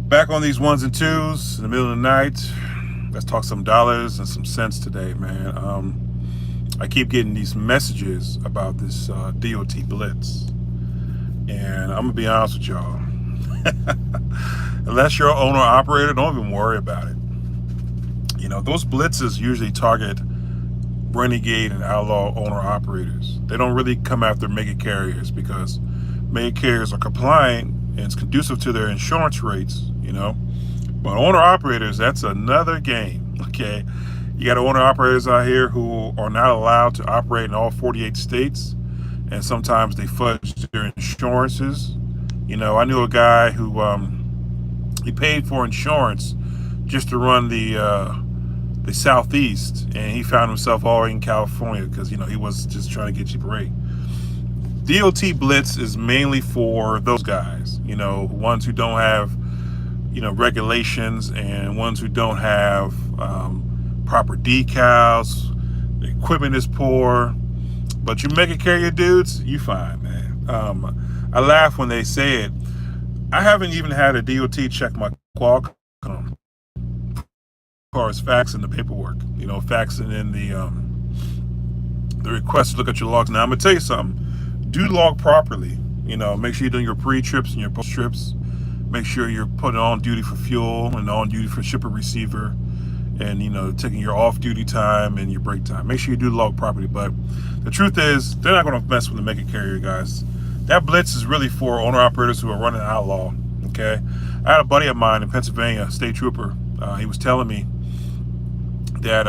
Back on these ones and twos in the middle of the night. Let's talk some dollars and some cents today, man. I keep getting these messages about this D.O.T. Blitz, and I'm gonna be honest with y'all. Unless you're an owner operator, don't even worry about it. You know, those blitzes usually target renegade and outlaw owner operators. They don't really come after mega carriers because mega carriers are compliant and it's conducive to their insurance rates, you know. But owner operators, that's another game, okay? You got owner operators out here who are not allowed to operate in all 48 states, and sometimes they fudge their insurances. You know, I knew a guy who he paid for insurance just to run the southeast, and he found himself all in California because he was just trying to get cheap rate. D.O.T. Blitz is mainly for those guys, ones who don't have regulations and ones who don't have proper decals. The equipment is poor, but you make it carrier dudes, you fine, man. I laugh when they say it. I haven't even had a DOT check my Qualcomm as far as faxing the paperwork, faxing in the request to look at your logs. Now I'm gonna tell you something. Do log properly. Make sure you're doing your pre-trips and your post-trips. Make sure you're putting on duty for fuel and on duty for shipper receiver, and taking your off-duty time and your break time. Make sure you do the log properly. But the truth is, they're not going to mess with the mega carrier guys. That blitz is really for owner operators who are running outlaw. Okay, I had a buddy of mine in Pennsylvania, state trooper. He was telling me that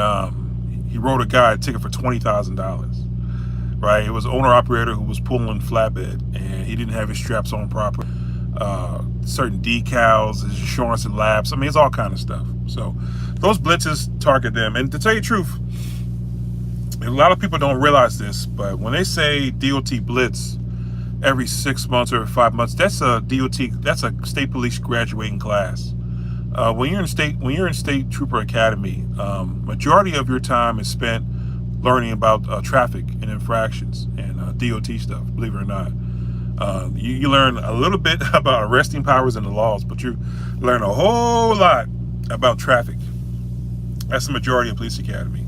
he wrote a guy a ticket for $20,000. Right, it was an owner operator who was pulling flatbed and he didn't have his straps on properly. Certain decals, his insurance had lapsed. I mean, it's all kind of stuff. So those blitzes target them. And to tell you the truth, a lot of people don't realize this, but when they say DOT blitz every 6 months or 5 months, that's a DOT, that's a state police graduating class. When you're in state trooper academy, majority of your time is spent learning about traffic and infractions and DOT stuff, believe it or not. You learn a little bit about arresting powers and the laws, but you learn a whole lot about traffic. That's the majority of police academy.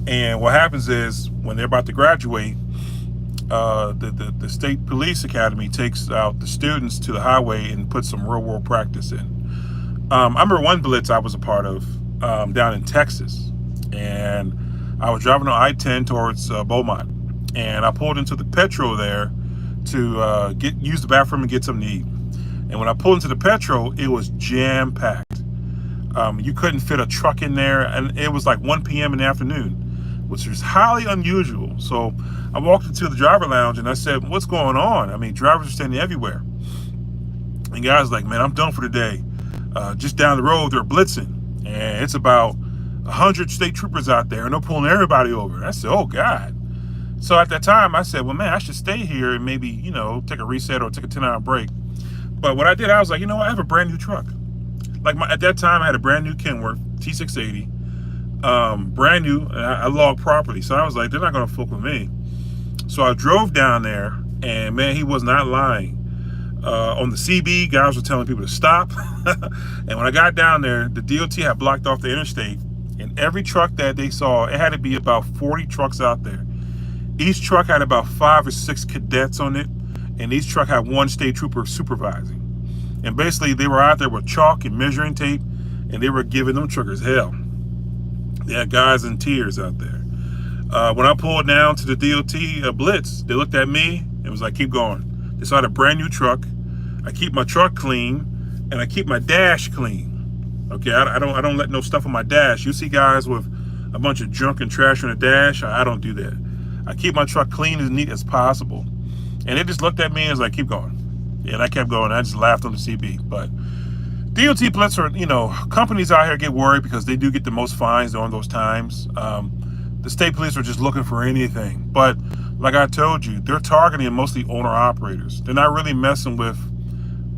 And what happens is when they're about to graduate, the state police academy takes out the students to the highway and puts some real world practice in. I remember one blitz I was a part of down in Texas, and I was driving on I-10 towards Beaumont, and I pulled into the Petro there to use the bathroom and get something to eat. And when I pulled into the Petro, it was jam-packed. You couldn't fit a truck in there, and it was like 1 p.m. in the afternoon, which is highly unusual. So I walked into the driver lounge and I said, "What's going on? I mean, drivers are standing everywhere." And guys like, "Man, I'm done for the day. Just down the road, they're blitzing, and it's about 100 state troopers out there, and they're pulling everybody over." And I said, "Oh God." So at that time I said, well, man, I should stay here and maybe take a reset or take a 10-hour break. But what I did, I was like, I have a brand new truck. Like at that time I had a brand new Kenworth T680, brand new, and I logged properly. So I was like, they're not gonna fuck with me. So I drove down there, and man, he was not lying. On the CB, guys were telling people to stop. And when I got down there, the DOT had blocked off the interstate, and every truck that they saw, it had to be about 40 trucks out there. Each truck had about 5 or 6 cadets on it, and each truck had one state trooper supervising. And basically, they were out there with chalk and measuring tape, and they were giving them truckers hell. They had guys in tears out there. When I pulled down to the DOT Blitz, they looked at me and was like, "Keep going." They saw I had a brand new truck. I keep my truck clean, and I keep my dash clean. Okay, I don't let no stuff on my dash. You see guys with a bunch of junk and trash on the dash, I don't do that. I keep my truck clean as neat as possible. And they just looked at me and was like, "Keep going." And I kept going. I just laughed on the CB. But DOT Blitz are, companies out here get worried because they do get the most fines during those times. The state police are just looking for anything. But like I told you, they're targeting mostly owner operators. They're not really messing with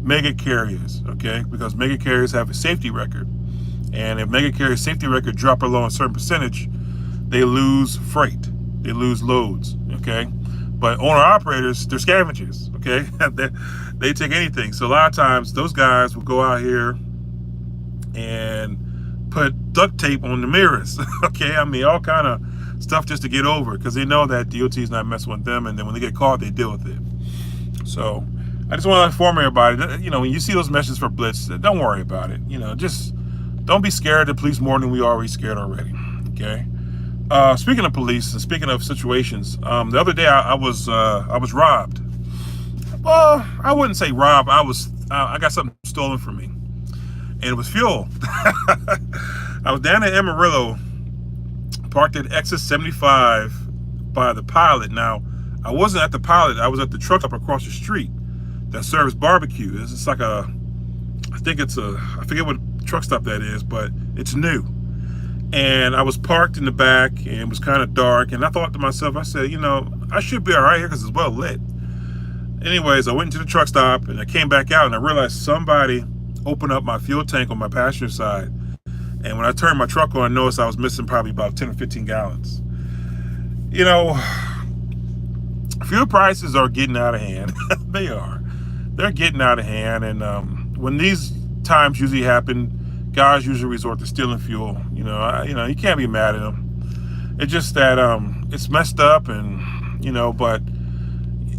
mega carriers, okay? Because mega carriers have a safety record. And if mega carrier safety record drop below a certain percentage, they lose freight. They lose loads, okay? But owner operators, they're scavengers, okay? They take anything. So a lot of times those guys will go out here and put duct tape on the mirrors. Okay, I mean all kind of stuff just to get over it, because they know that DOT is not messing with them, and then when they get caught, they deal with it. So I just want to inform everybody that, you know, when you see those messages for Blitz, don't worry about it. You know, just don't be scared of the police more than we already scared already. Okay. Speaking of police and speaking of situations, the other day I was robbed. Well, I wouldn't say robbed. I got something stolen from me, and it was fuel. I was down at Amarillo, parked at exit 75 by the Pilot. Now, I wasn't at the Pilot. I was at the truck stop across the street that serves barbecue. It's like I forget what truck stop that is, but it's new. And I was parked in the back, and it was kind of dark, and I thought to myself, I said, you know, I should be all right here because it's well lit. Anyways, I went into the truck stop, and I came back out, and I realized somebody opened up my fuel tank on my passenger side. And when I turned my truck on, I noticed I was missing probably about 10 or 15 gallons. You know, fuel prices are getting out of hand. They are. They're getting out of hand, and when these times usually happen, guys usually resort to stealing fuel. You know, you can't be mad at them. It's just that it's messed up, and you know, but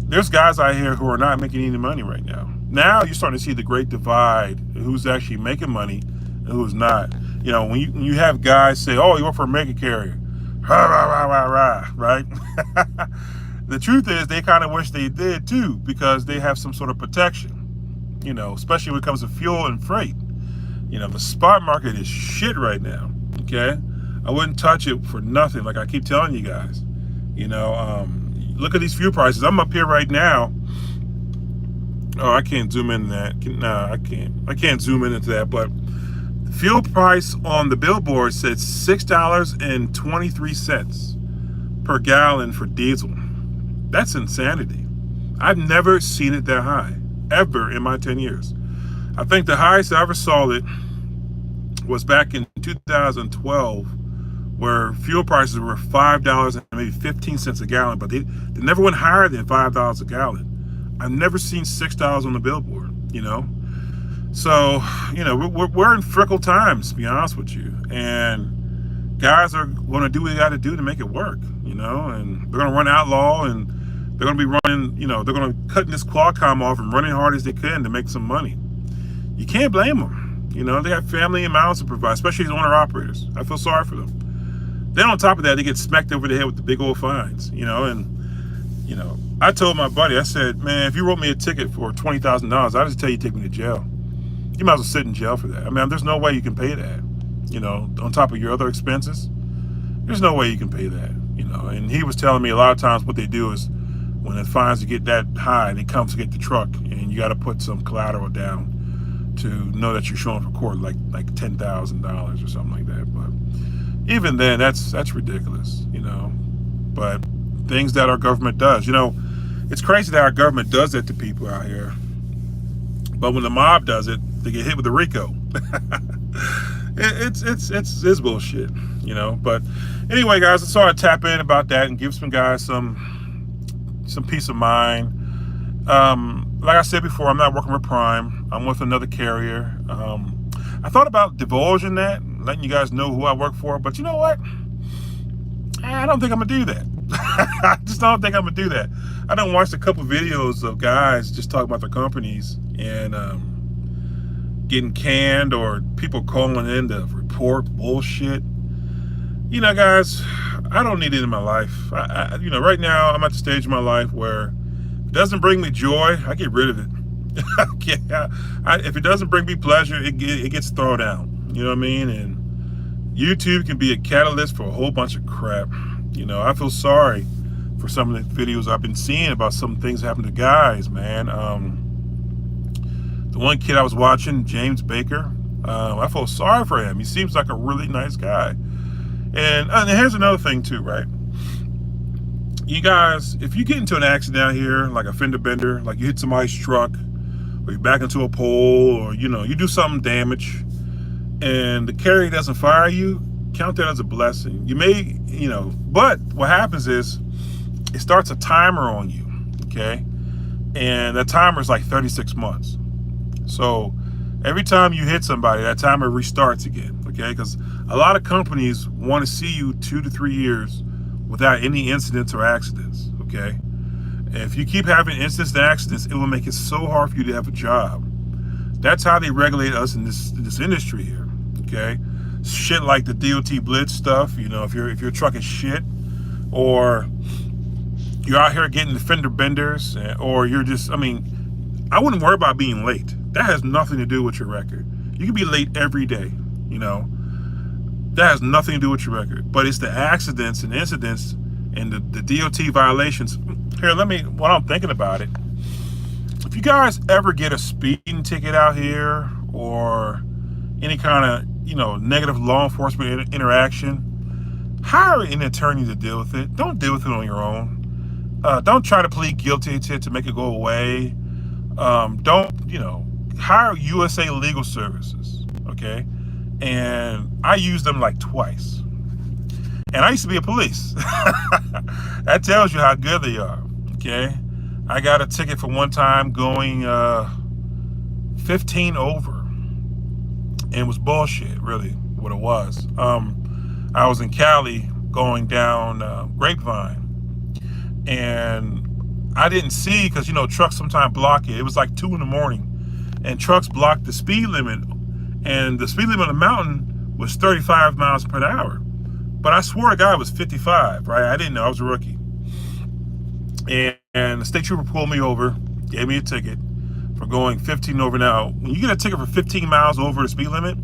there's guys out here who are not making any money right now. Now you're starting to see the great divide: who's actually making money and who's not. You know, when you have guys say, "Oh, you work for a mega carrier," rah, rah, rah, rah, rah, right? The truth is, they kind of wish they did too, because they have some sort of protection. You know, especially when it comes to fuel and freight. You know, the spot market is shit right now. Okay, I wouldn't touch it for nothing. Like I keep telling you guys. You know, look at these fuel prices. I'm up here right now. Oh, I can't zoom in that. No, I can't. I can't zoom in into that. But the fuel price on the billboard says $6.23 per gallon for diesel. That's insanity. I've never seen it that high, ever in my 10 years. I think the highest I ever saw it was back in 2012, where fuel prices were $5 and maybe 15 cents a gallon, but they never went higher than $5 a gallon. I've never seen $6 on the billboard, you know? So, you know, we're in fickle times, to be honest with you. And guys are going to do what they got to do to make it work, you know? And they're going to run outlaw, and they're going to be running, you know, they're going to cut this Qualcomm off and running hard as they can to make some money. You can't blame them. You know, they have family and mouths to provide, especially as owner-operators. I feel sorry for them. Then on top of that, they get smacked over the head with the big old fines, you know? And, you know, I told my buddy, I said, man, if you wrote me a ticket for $20,000, I'd just tell you to take me to jail. You might as well sit in jail for that. I mean, there's no way you can pay that, you know, on top of your other expenses. There's no way you can pay that, you know? And he was telling me a lot of times what they do is when the fines get that high, they come to get the truck, and you got to put some collateral down to know that you're showing for court, like $10,000 or something like that. But even then, that's ridiculous, you know. But things that our government does, you know, it's crazy that our government does that to people out here. But when the mob does it, they get hit with the RICO. It's bullshit, you know. But anyway, guys, I thought I'd tap in about that and give some guys some peace of mind. Like I said before, I'm not working with Prime. I'm with another carrier. I thought about divulging that, letting you guys know who I work for, but you know what? I don't think I'm gonna do that. I just don't think I'm gonna do that. I done watched a couple videos of guys just talking about their companies and getting canned, or people calling in to report bullshit. You know, guys, I don't need it in my life. You know, right now I'm at the stage of my life where if it doesn't bring me joy, I get rid of it. If it doesn't bring me pleasure, it gets thrown out. You know what I mean? And YouTube can be a catalyst for a whole bunch of crap. You know, I feel sorry for some of the videos I've been seeing about some things happening to guys, man. The one kid I was watching, James Baker, I feel sorry for him. He seems like a really nice guy. And here's another thing too, right? You guys, if you get into an accident out here, like a fender bender, like you hit somebody's truck, or you back into a pole, or, you know, you do something damage, and the carrier doesn't fire you, count that as a blessing. You may, you know, but what happens is it starts a timer on you, okay? And that timer is like 36 months. So Every time you hit somebody, that timer restarts again, okay? Because a lot of companies want to see you 2 to 3 years without any incidents or accidents, okay? And if you keep having incidents and accidents, it will make it so hard for you to have a job. That's how they regulate us in this industry here, okay? Shit like the D.O.T. Blitz stuff, you know, if your truck is shit, or you're out here getting the fender benders, or you're just, I mean, I wouldn't worry about being late. That has nothing to do with your record. You can be late every day, you know. That has nothing to do with your record. But it's the accidents and incidents and the D.O.T. violations. Here, while I'm thinking about it, if you guys ever get a speeding ticket out here or any kind of, you know, negative law enforcement interaction, hire an attorney to deal with it. Don't deal with it on your own. Don't try to plead guilty to make it go away. Don't, you know, hire USA Legal Services, okay? And I used them like twice. And I used to be a police. That tells you how good they are, okay? I got a ticket for one time going 15 over. And it was bullshit, really, what it was. I was in Cali going down Grapevine. And I didn't see, because, you know, trucks sometimes block it. It was like 2 in the morning. And trucks blocked the speed limit. And the speed limit on the mountain was 35 miles per hour. But I swore to God it was 55, right? I didn't know. I was a rookie. And the state trooper pulled me over, gave me a ticket for going 15 over. Now, when you get a ticket for 15 miles over the speed limit,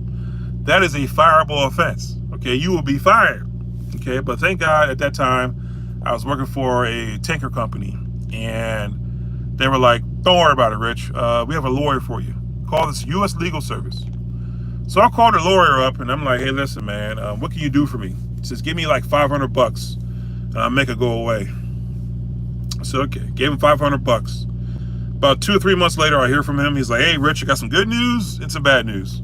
that is a fireable offense. Okay, you will be fired. Okay, but thank God at that time, I was working for a tanker company. And they were like, don't worry about it, Rich. We have a lawyer for you. Call this U.S. Legal Service. So I called the lawyer up and I'm like, hey, listen, man, what can you do for me? He says, give me like $500 and I'll make it go away. So, okay, gave him $500. About 2 or 3 months later, I hear from him. He's like, hey, Rich, I got some good news and some bad news.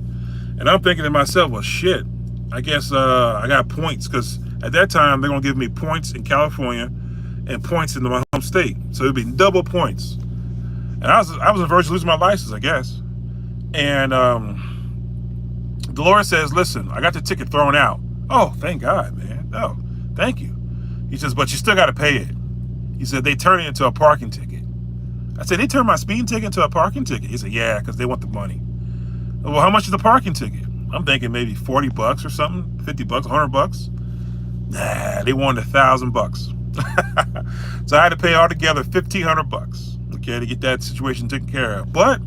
And I'm thinking to myself, well, shit, I guess I got points, because at that time, they're going to give me points in California and points in my home state. So it'd be double points. And I was on the verge of losing my license, I guess. And the lawyer says, listen, I got the ticket thrown out. Oh, thank God, man. Oh, thank you. He says, but you still got to pay it. He said, they turn it into a parking ticket. I said, they turned my speeding ticket into a parking ticket? He said, yeah, because they want the money. Well, how much is the parking ticket? I'm thinking maybe $40 or something, $50, $100. Nah, they wanted $1,000. So I had to pay altogether $1,500, okay, to get that situation taken care of. But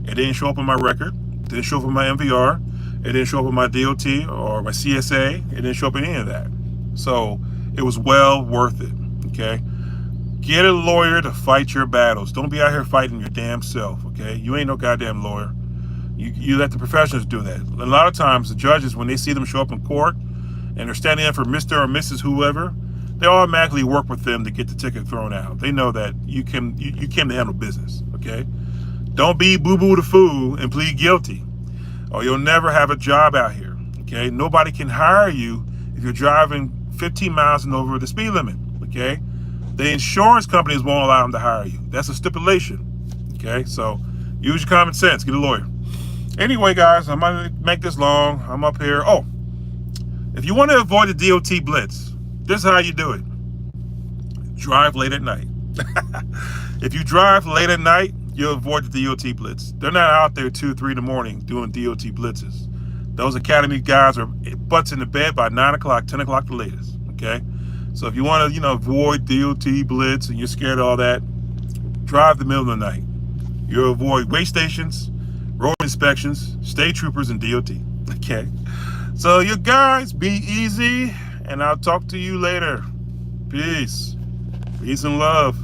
it didn't show up on my record. It didn't show up on my MVR. It didn't show up on my D.O.T. or my CSA. It didn't show up in any of that. So it was well worth it, okay? Get a lawyer to fight your battles. Don't be out here fighting your damn self, okay? You ain't no goddamn lawyer. You let the professionals do that. A lot of times, the judges, when they see them show up in court and they're standing in for Mr. or Mrs. whoever, they automatically work with them to get the ticket thrown out. They know that you came to handle business, okay? Don't be boo-boo the fool and plead guilty, or you'll never have a job out here, okay? Nobody can hire you if you're driving 15 miles and over the speed limit, okay? The insurance companies won't allow them to hire you. That's a stipulation, okay? So use your common sense. Get a lawyer. Anyway, guys, I'm going to make this long. I'm up here. Oh, if you want to avoid the D.O.T. Blitz, this is how you do it. Drive late at night. If you drive late at night, you'll avoid the D.O.T. Blitz. They're not out there 2, 3 in the morning doing D.O.T. blitzes. Those academy guys are butts in the bed by 9 o'clock, 10 o'clock the latest, okay? So if you want to, avoid D.O.T. Blitz and you're scared of all that, drive the middle of the night. You'll avoid way stations, road inspections, state troopers, and D.O.T. Okay? So you guys, be easy, and I'll talk to you later. Peace. Peace and love.